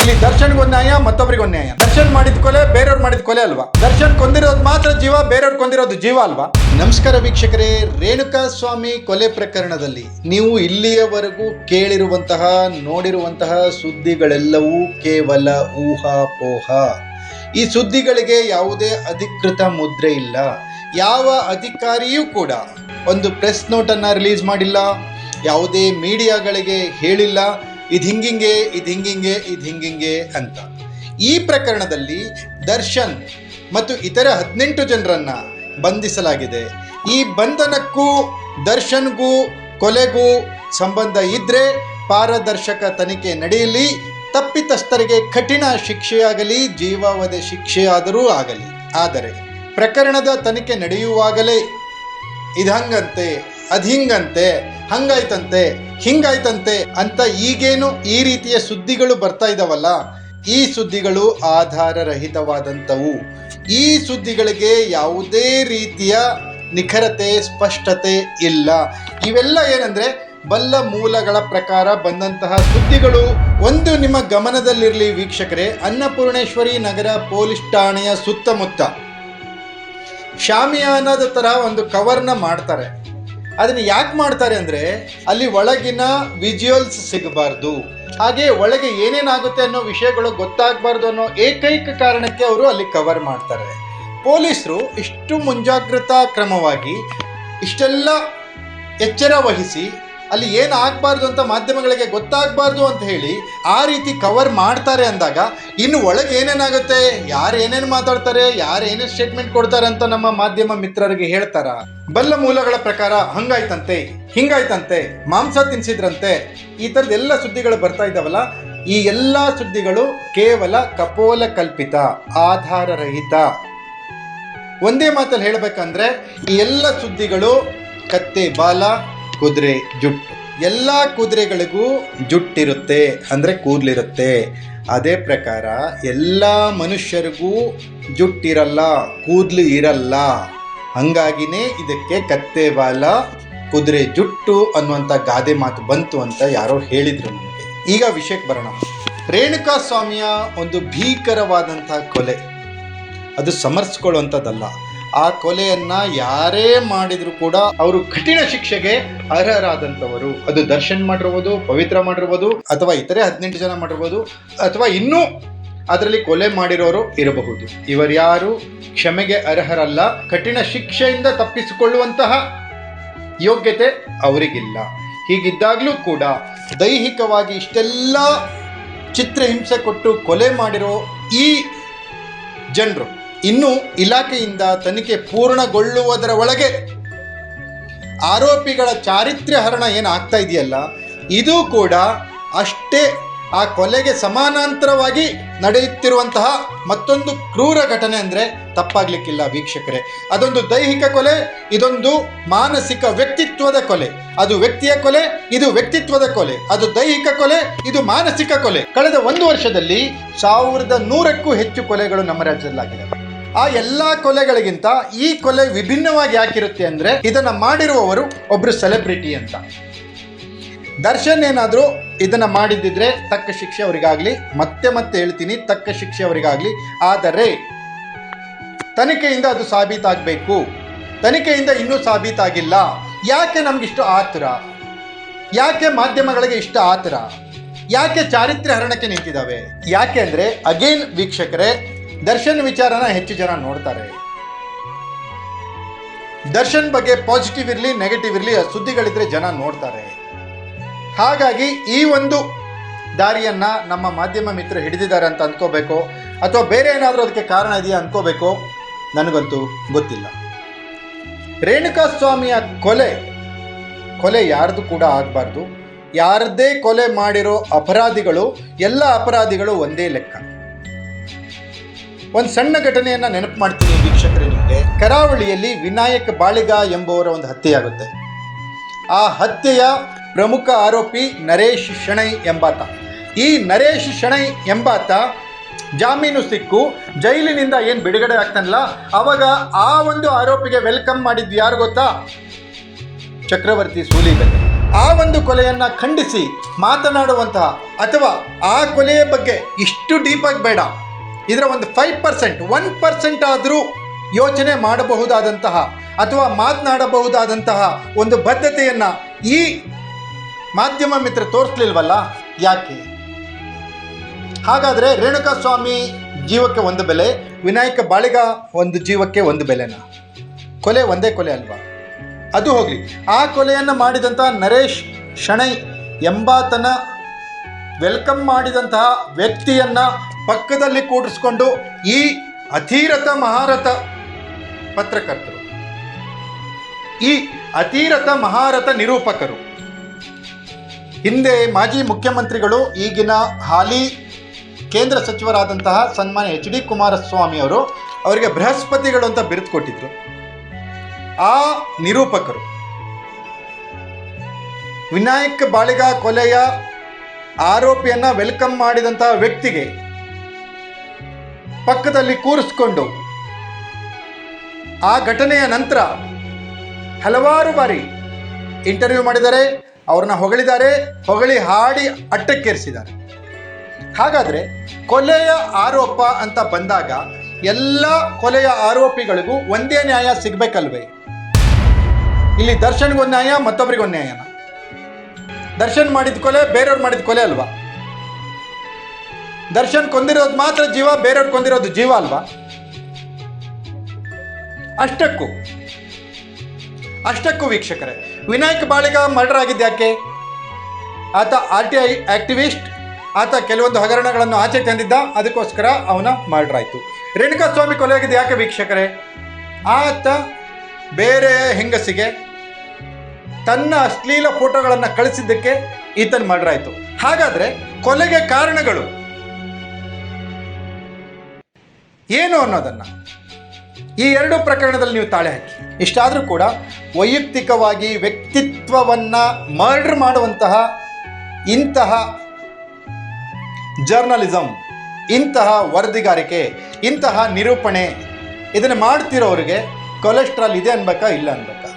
ಇಲ್ಲಿ ದರ್ಶನ್ಗೊಂದು ನ್ಯಾಯ, ಮತ್ತೊಬ್ಬರಿಗೊಂದು ನ್ಯಾಯ. ದರ್ಶನ್ ಮಾಡಿದ ಕೊಲೆ ಬೇರೆಯವ್ರು ಮಾಡಿದ ಕೊಲೆ ಅಲ್ವಾ? ದರ್ಶನ್ ಕೊಂದಿರೋದು ಮಾತ್ರ ಜೀವ, ಬೇರೆಯವ್ರು ಕೊಂದಿರೋದು ಜೀವ ಅಲ್ವಾ? ನಮಸ್ಕಾರ ವೀಕ್ಷಕರೇ, ರೇಣುಕಾಸ್ವಾಮಿ ಕೊಲೆ ಪ್ರಕರಣದಲ್ಲಿ ನೀವು ಇಲ್ಲಿಯವರೆಗೂ ಕೇಳಿರುವಂತಹ ನೋಡಿರುವಂತಹ ಸುದ್ದಿಗಳೆಲ್ಲವೂ ಕೇವಲ ಊಹಾಪೋಹ. ಈ ಸುದ್ದಿಗಳಿಗೆ ಯಾವುದೇ ಅಧಿಕೃತ ಮುದ್ರೆ ಇಲ್ಲ. ಯಾವ ಅಧಿಕಾರಿಯೂ ಕೂಡ ಒಂದು ಪ್ರೆಸ್ ನೋಟನ್ನು ರಿಲೀಸ್ ಮಾಡಿಲ್ಲ, ಯಾವುದೇ ಮೀಡಿಯಾಗಳಿಗೆ ಹೇಳಿಲ್ಲ ಇದು ಹಿಂಗಿಂಗೆ ಅಂತ. ಈ ಪ್ರಕರಣದಲ್ಲಿ ದರ್ಶನ್ ಮತ್ತು ಇತರ 18 ಜನರನ್ನ ಬಂಧಿಸಲಾಗಿದೆ. ಈ ಬಂಧನಕ್ಕೂ ದರ್ಶನ್ಗೂ ಕೊಲೆಗೂ ಸಂಬಂಧ ಇದ್ದರೆ ಪಾರದರ್ಶಕ ತನಿಖೆ ನಡೆಯಲಿ, ತಪ್ಪಿತಸ್ಥರಿಗೆ ಕಠಿಣ ಶಿಕ್ಷೆಯಾಗಲಿ, ಜೀವಾವಧಿ ಶಿಕ್ಷೆಯಾದರೂ ಆಗಲಿ. ಆದರೆ ಪ್ರಕರಣದ ತನಿಖೆ ನಡೆಯುವಾಗಲೇ ಇದಂಗಂತೆ ಅದ್ಹಿಂಗಂತೆ ಹಂಗಾಯ್ತಂತೆ ಹಿಂಗಾಯ್ತಂತೆ ಅಂತ ಈಗೇನು ಈ ರೀತಿಯ ಸುದ್ದಿಗಳು ಬರ್ತಾ ಇದ್ದಾವಲ್ಲ, ಈ ಸುದ್ದಿಗಳು ಆಧಾರರಹಿತವಾದಂಥವು. ಈ ಸುದ್ದಿಗಳಿಗೆ ಯಾವುದೇ ರೀತಿಯ ನಿಖರತೆ ಸ್ಪಷ್ಟತೆ ಇಲ್ಲ. ಇವೆಲ್ಲ ಏನಂದರೆ ಬಲ್ಲ ಮೂಲಗಳ ಪ್ರಕಾರ ಬಂದಂತಹ ಸುದ್ದಿಗಳು. ಒಂದು ನಿಮ್ಮ ಗಮನದಲ್ಲಿರಲಿ ವೀಕ್ಷಕರೇ, ಅನ್ನಪೂರ್ಣೇಶ್ವರಿ ನಗರ ಪೊಲೀಸ್ ಠಾಣೆಯ ಸುತ್ತಮುತ್ತ ಶಾಮಿಯಾನದ ತರಹ ಒಂದು ಕವರ್ನ ಮಾಡ್ತಾರೆ. ಅದನ್ನು ಯಾಕೆ ಮಾಡ್ತಾರೆ ಅಂದರೆ ಅಲ್ಲಿ ಒಳಗಿನ ವಿಜುವಲ್ಸ್ ಸಿಗಬಾರ್ದು, ಹಾಗೆ ಒಳಗೆ ಏನೇನಾಗುತ್ತೆ ಅನ್ನೋ ವಿಷಯಗಳು ಗೊತ್ತಾಗಬಾರ್ದು ಅನ್ನೋ ಏಕೈಕ ಕಾರಣಕ್ಕೆ ಅವರು ಅಲ್ಲಿ ಕವರ್ ಮಾಡ್ತಾರೆ. ಪೊಲೀಸರು ಇಷ್ಟು ಮುಂಜಾಗ್ರತಾ ಕ್ರಮವಾಗಿ ಇಷ್ಟೆಲ್ಲ ಎಚ್ಚರ ವಹಿಸಿ ಅಲ್ಲಿ ಏನು ಆಗಬಾರ್ದು ಅಂತ ಮಾಧ್ಯಮಗಳಿಗೆ ಗೊತ್ತಾಗಬಾರ್ದು ಅಂತ ಹೇಳಿ ಆ ರೀತಿ ಕವರ್ ಮಾಡ್ತಾರೆ ಅಂದಾಗ ಇನ್ನು ಒಳಗೆ ಏನೇನಾಗುತ್ತೆ, ಯಾರು ಏನೇನು ಮಾತಾಡ್ತಾರೆ, ಯಾರು ಏನೇನು ಸ್ಟೇಟ್ಮೆಂಟ್ ಕೊಡ್ತಾರೆ ಅಂತ ನಮ್ಮ ಮಾಧ್ಯಮ ಮಿತ್ರರಿಗೆ ಹೇಳ್ತಾರ? ಬಲ್ಲ ಮೂಲಗಳ ಪ್ರಕಾರ ಹಂಗಾಯ್ತಂತೆ ಹಿಂಗಾಯ್ತಂತೆ, ಮಾಂಸ ತಿನ್ಸಿದ್ರಂತೆ, ಈ ಥರದ ಎಲ್ಲ ಸುದ್ದಿಗಳು ಬರ್ತಾ ಇದ್ದಾವಲ್ಲ, ಈ ಎಲ್ಲ ಸುದ್ದಿಗಳು ಕೇವಲ ಕಪೋಲ ಕಲ್ಪಿತ, ಆಧಾರರಹಿತ. ಒಂದೇ ಮಾತಲ್ಲಿ ಹೇಳಬೇಕಂದ್ರೆ ಈ ಎಲ್ಲ ಸುದ್ದಿಗಳು ಕತ್ತೆ ಬಾಲ ಕುದುರೆ ಜುಟ್ಟು. ಎಲ್ಲ ಕುದುರೆಗಳಿಗೂ ಜುಟ್ಟಿರುತ್ತೆ, ಅಂದರೆ ಕೂದಲಿರುತ್ತೆ. ಅದೇ ಪ್ರಕಾರ ಎಲ್ಲ ಮನುಷ್ಯರಿಗೂ ಜುಟ್ಟಿರಲ್ಲ, ಕೂದಲು ಇರಲ್ಲ. ಹಂಗಾಗಿನೇ ಇದಕ್ಕೆ ಕತ್ತೆ ಬಾಲ ಕುದುರೆ ಜುಟ್ಟು ಅನ್ನುವಂಥ ಗಾದೆ ಮಾತು ಬಂತು ಅಂತ ಯಾರೋ ಹೇಳಿದರು ನಮಗೆ. ಈಗ ವಿಷಯಕ್ಕೆ ಬರೋಣ. ರೇಣುಕಾಸ್ವಾಮಿಯ ಒಂದು ಭೀಕರವಾದಂಥ ಕೊಲೆ ಅದು ಸಮರ್ಸ್ಕೊಳ್ಳುವಂಥದ್ದಲ್ಲ. ಆ ಕೊಲೆಯನ್ನು ಯಾರೇ ಮಾಡಿದರೂ ಕೂಡ ಅವರು ಕಠಿಣ ಶಿಕ್ಷೆಗೆ ಅರ್ಹರಾದಂಥವರು. ಅದು ದರ್ಶನ್ ಮಾಡಿರ್ಬೋದು, ಪವಿತ್ರ ಮಾಡಿರ್ಬೋದು, ಅಥವಾ ಇತರೆ 18 ಜನ ಮಾಡಿರ್ಬೋದು, ಅಥವಾ ಇನ್ನೂ ಅದರಲ್ಲಿ ಕೊಲೆ ಮಾಡಿರೋರು ಇರಬಹುದು. ಇವರ್ಯಾರು ಕ್ಷಮೆಗೆ ಅರ್ಹರಲ್ಲ. ಕಠಿಣ ಶಿಕ್ಷೆಯಿಂದ ತಪ್ಪಿಸಿಕೊಳ್ಳುವಂತಹ ಯೋಗ್ಯತೆ ಅವರಿಗಿಲ್ಲ. ಹೀಗಿದ್ದಾಗಲೂ ಕೂಡ ದೈಹಿಕವಾಗಿ ಇಷ್ಟೆಲ್ಲ ಚಿತ್ರಹಿಂಸೆ ಕೊಟ್ಟು ಕೊಲೆ ಮಾಡಿರೋ ಈ ಜನರು ಇನ್ನು ಇಲಾಖೆಯಿಂದ ತನಿಖೆ ಪೂರ್ಣಗೊಳ್ಳುವುದರ ಒಳಗೆ ಆರೋಪಿಗಳ ಚಾರಿತ್ರ್ಯ ಹರಣ ಏನು ಆಗ್ತಾ ಇದೆಯಲ್ಲ, ಇದು ಕೂಡ ಅಷ್ಟೇ ಆ ಕೊಲೆಗೆ ಸಮಾನಾಂತರವಾಗಿ ನಡೆಯುತ್ತಿರುವಂತಹ ಮತ್ತೊಂದು ಕ್ರೂರ ಘಟನೆ ಅಂದರೆ ತಪ್ಪಾಗ್ಲಿಕ್ಕಿಲ್ಲ ವೀಕ್ಷಕರೇ. ಅದೊಂದು ದೈಹಿಕ ಕೊಲೆ, ಇದೊಂದು ಮಾನಸಿಕ ವ್ಯಕ್ತಿತ್ವದ ಕೊಲೆ. ಅದು ವ್ಯಕ್ತಿಯ ಕೊಲೆ, ಇದು ವ್ಯಕ್ತಿತ್ವದ ಕೊಲೆ. ಅದು ದೈಹಿಕ ಕೊಲೆ, ಇದು ಮಾನಸಿಕ ಕೊಲೆ. ಕಳೆದ 1 ವರ್ಷದಲ್ಲಿ 1100ಕ್ಕೂ ಹೆಚ್ಚು ಕೊಲೆಗಳು ನಮ್ಮ ರಾಜ್ಯದಲ್ಲಾಗಿದೆ. ಆ ಎಲ್ಲ ಕೊಲೆಗಳಿಗಿಂತ ಈ ಕೊಲೆ ವಿಭಿನ್ನವಾಗಿ ಯಾಕಿರುತ್ತೆ ಅಂದರೆ ಇದನ್ನು ಮಾಡಿರುವವರು ಒಬ್ಬರು ಸೆಲೆಬ್ರಿಟಿ ಅಂತ. ದರ್ಶನ್ ಏನಾದರೂ ಇದನ್ನು ಮಾಡಿದ್ದಿದ್ರೆ ತಕ್ಕ ಶಿಕ್ಷೆ ಅವರಿಗಾಗಲಿ, ಮತ್ತೆ ಹೇಳ್ತೀನಿ, ತಕ್ಕ ಶಿಕ್ಷೆ ಅವರಿಗಾಗಲಿ. ಆದರೆ ತನಿಖೆಯಿಂದ ಅದು ಸಾಬೀತಾಗಬೇಕು. ತನಿಖೆಯಿಂದ ಇನ್ನೂ ಸಾಬೀತಾಗಿಲ್ಲ. ಯಾಕೆ ನಮಗಿಷ್ಟು ಆತುರ? ಯಾಕೆ ಮಾಧ್ಯಮಗಳಿಗೆ ಇಷ್ಟ ಆತುರ? ಯಾಕೆ ಚಾರಿತ್ರ್ಯ ಹರಣಕ್ಕೆ ನಿಂತಿದ್ದಾವೆ? ಯಾಕೆ ಅಂದರೆ ಅಗೇನ್ ವೀಕ್ಷಕರೇ, ದರ್ಶನ್ ವಿಚಾರನ ಹೆಚ್ಚು ಜನ ನೋಡ್ತಾರೆ. ದರ್ಶನ್ ಬಗ್ಗೆ ಪಾಸಿಟಿವ್ ಇರಲಿ ನೆಗೆಟಿವ್ ಇರಲಿ ಸುದ್ದಿಗಳಿದ್ರೆ ಜನ ನೋಡ್ತಾರೆ. ಹಾಗಾಗಿ ಈ ಒಂದು ದಾರಿಯನ್ನು ನಮ್ಮ ಮಾಧ್ಯಮ ಮಿತ್ರರು ಹಿಡಿದಿದ್ದಾರೆ ಅಂತ ಅಂದ್ಕೋಬೇಕು, ಅಥವಾ ಬೇರೆ ಏನಾದರೂ ಅದಕ್ಕೆ ಕಾರಣ ಇದೆಯಾ ಅಂದ್ಕೋಬೇಕು, ನನಗಂತೂ ಗೊತ್ತಿಲ್ಲ. ರೇಣುಕಾಸ್ವಾಮಿಯ ಕೊಲೆ ಯಾರ್ದು ಕೂಡ ಆಗಬಾರ್ದು. ಯಾರದ್ದೇ ಕೊಲೆ ಮಾಡಿರೋ ಅಪರಾಧಿಗಳು, ಎಲ್ಲ ಅಪರಾಧಿಗಳು ಒಂದೇ ಲೆಕ್ಕ. ಒಂದು ಸಣ್ಣ ಘಟನೆಯನ್ನು ನೆನಪು ಮಾಡ್ತೀನಿ ವೀಕ್ಷಕರೇ ನಿಮಗೆ. ಕರಾವಳಿಯಲ್ಲಿ ವಿನಾಯಕ್ ಬಾಳಿಗ ಎಂಬುವರ ಒಂದು ಹತ್ಯೆಯಾಗುತ್ತೆ. ಆ ಹತ್ಯೆಯ ಪ್ರಮುಖ ಆರೋಪಿ ನರೇಶ್ ಶೆಣೈ ಎಂಬಾತ. ಈ ನರೇಶ್ ಶೆಣೈ ಎಂಬಾತ ಜಾಮೀನು ಸಿಕ್ಕು ಜೈಲಿನಿಂದ ಏನು ಬಿಡುಗಡೆ ಆಗ್ತಾನಲ್ಲ, ಅವಾಗ ಆ ಒಂದು ಆರೋಪಿಗೆ ವೆಲ್ಕಮ್ ಮಾಡಿದ್ದು ಯಾರು ಗೊತ್ತಾ? ಚಕ್ರವರ್ತಿ ಸೂಲಿಬೆಲೆ. ಆ ಒಂದು ಕೊಲೆಯನ್ನು ಖಂಡಿಸಿ ಮಾತನಾಡುವಂತಹ, ಅಥವಾ ಆ ಕೊಲೆಯ ಬಗ್ಗೆ ಇಷ್ಟು ಡೀಪಾಗಿ ಬೇಡ, ಇದರ ಒಂದು 5%, 1% ಆದರೂ ಯೋಚನೆ ಮಾಡಬಹುದಾದಂತಹ ಅಥವಾ ಮಾತನಾಡಬಹುದಾದಂತಹ ಒಂದು ಬದ್ಧತೆಯನ್ನು ಈ ಮಾಧ್ಯಮ ಮಿತ್ರ ತೋರಿಸ್ಲಿಲ್ವಲ್ಲ, ಯಾಕೆ? ಹಾಗಾದರೆ ರೇಣುಕಾಸ್ವಾಮಿ ಜೀವಕ್ಕೆ ಒಂದು ಬೆಲೆ, ವಿನಾಯಕ ಬಾಳಿಗ ಒಂದು ಜೀವಕ್ಕೆ ಒಂದು ಬೆಲೆನಾ? ಕೊಲೆ ಒಂದೇ ಕೊಲೆ ಅಲ್ವಾ? ಅದು ಹೋಗಲಿ, ಆ ಕೊಲೆಯನ್ನು ಮಾಡಿದಂತಹ ನರೇಶ್ ಶಣೈ ಎಂಬಾತನ ವೆಲ್ಕಮ್ ಮಾಡಿದಂತಹ ವ್ಯಕ್ತಿಯನ್ನು ಪಕ್ಕದಲ್ಲಿ ಕೂಡಿಸ್ಕೊಂಡು ಈ ಅತಿರಥ ಮಹಾರಥ ಪತ್ರಕರ್ತರು, ಈ ಅತಿರಥ ಮಹಾರಥ ನಿರೂಪಕರು, ಹಿಂದೆ ಮಾಜಿ ಮುಖ್ಯಮಂತ್ರಿಗಳು, ಈಗಿನ ಹಾಲಿ ಕೇಂದ್ರ ಸಚಿವರಾದಂತಹ ಸನ್ಮಾನ್ಯ HD ಕುಮಾರಸ್ವಾಮಿ ಅವರು ಅವರಿಗೆ ಬೃಹಸ್ಪತಿಗಳು ಅಂತ ಬಿರುದು ಕೊಟ್ಟಿದ್ರು. ಆ ನಿರೂಪಕರು ವಿನಾಯಕ್ ಬಾಳಿಗ ಕೊಲೆಯ ಆರೋಪಿಯನ್ನು ವೆಲ್ಕಮ್ ಮಾಡಿದಂತಹ ವ್ಯಕ್ತಿಗೆ ಪಕ್ಕದಲ್ಲಿ ಕೂರಿಸ್ಕೊಂಡು ಆ ಘಟನೆಯ ನಂತರ ಹಲವಾರು ಬಾರಿ ಇಂಟರ್ವ್ಯೂ ಮಾಡಿದ್ದಾರೆ, ಅವ್ರನ್ನ ಹೊಗಳಿದ್ದಾರೆ, ಹೊಗಳಿ ಹಾಡಿ ಅಟ್ಟಕ್ಕೇರಿಸಿದ್ದಾರೆ. ಹಾಗಾದರೆ ಕೊಲೆಯ ಆರೋಪ ಅಂತ ಬಂದಾಗ ಎಲ್ಲ ಕೊಲೆಯ ಆರೋಪಿಗಳಿಗೂ ಒಂದೇ ನ್ಯಾಯ ಸಿಗಬೇಕಲ್ವೇ? ಇಲ್ಲಿ ದರ್ಶನ್ಗೊಂದು ನ್ಯಾಯ, ಮತ್ತೊಬ್ಬರಿಗೊಂದು ನ್ಯಾಯನ? ದರ್ಶನ್ ಮಾಡಿದ ಕೊಲೆ ಬೇರೆಯವ್ರು ಮಾಡಿದ ಕೊಲೆ ಅಲ್ವಾ? ದರ್ಶನ್ ಕೊಂದಿರೋದು ಮಾತ್ರ ಜೀವ, ಬೇರೆಯವ್ರು ಕೊಂದಿರೋದು ಜೀವ ಅಲ್ವಾ? ಅಷ್ಟಕ್ಕೂ ವೀಕ್ಷಕರೇ, ವಿನಾಯಕ್ ಬಾಳಿಗ ಮರ್ಡರ್ ಆಗಿದ್ದು ಯಾಕೆ? ಆತ RTI ಆಕ್ಟಿವಿಸ್ಟ್, ಆತ ಕೆಲವೊಂದು ಹಗರಣಗಳನ್ನು ಆಚೆ ತಂದಿದ್ದ, ಅದಕ್ಕೋಸ್ಕರ ಅವನ ಮರ್ಡರ್ ಆಯಿತು. ರೇಣುಕಾಸ್ವಾಮಿ ಕೊಲೆ ಆಗಿದ್ದು ಯಾಕೆ ವೀಕ್ಷಕರೇ? ಆತ ಬೇರೆ ಹೆಂಗಸಿಗೆ ತನ್ನ ಅಶ್ಲೀಲ ಫೋಟೋಗಳನ್ನು ಕಳಿಸಿದ್ದಕ್ಕೆ ಈತನ ಮರ್ಡರ್ ಆಯಿತು. ಹಾಗಾದರೆ ಕೊಲೆಗೆ ಕಾರಣಗಳು ಏನು ಅನ್ನೋದನ್ನು ಈ ಎರಡೂ ಪ್ರಕರಣದಲ್ಲಿ ನೀವು ತಾಳೆ ಹಾಕಿ. ಇಷ್ಟಾದರೂ ಕೂಡ ವೈಯಕ್ತಿಕವಾಗಿ ವ್ಯಕ್ತಿತ್ವವನ್ನು ಮರ್ಡರ್ ಮಾಡುವಂತಹ ಇಂತಹ ಜರ್ನಲಿಸಮ್, ಇಂತಹ ವರದಿಗಾರಿಕೆ, ಇಂತಹ ನಿರೂಪಣೆ ಇದನ್ನು ಮಾಡ್ತಿರೋರಿಗೆ ಕೊಲೆಸ್ಟ್ರಾಲ್ ಇದೆ ಅನ್ಬೇಕಾ ಇಲ್ಲ ಅನ್ಬೇಕಾ?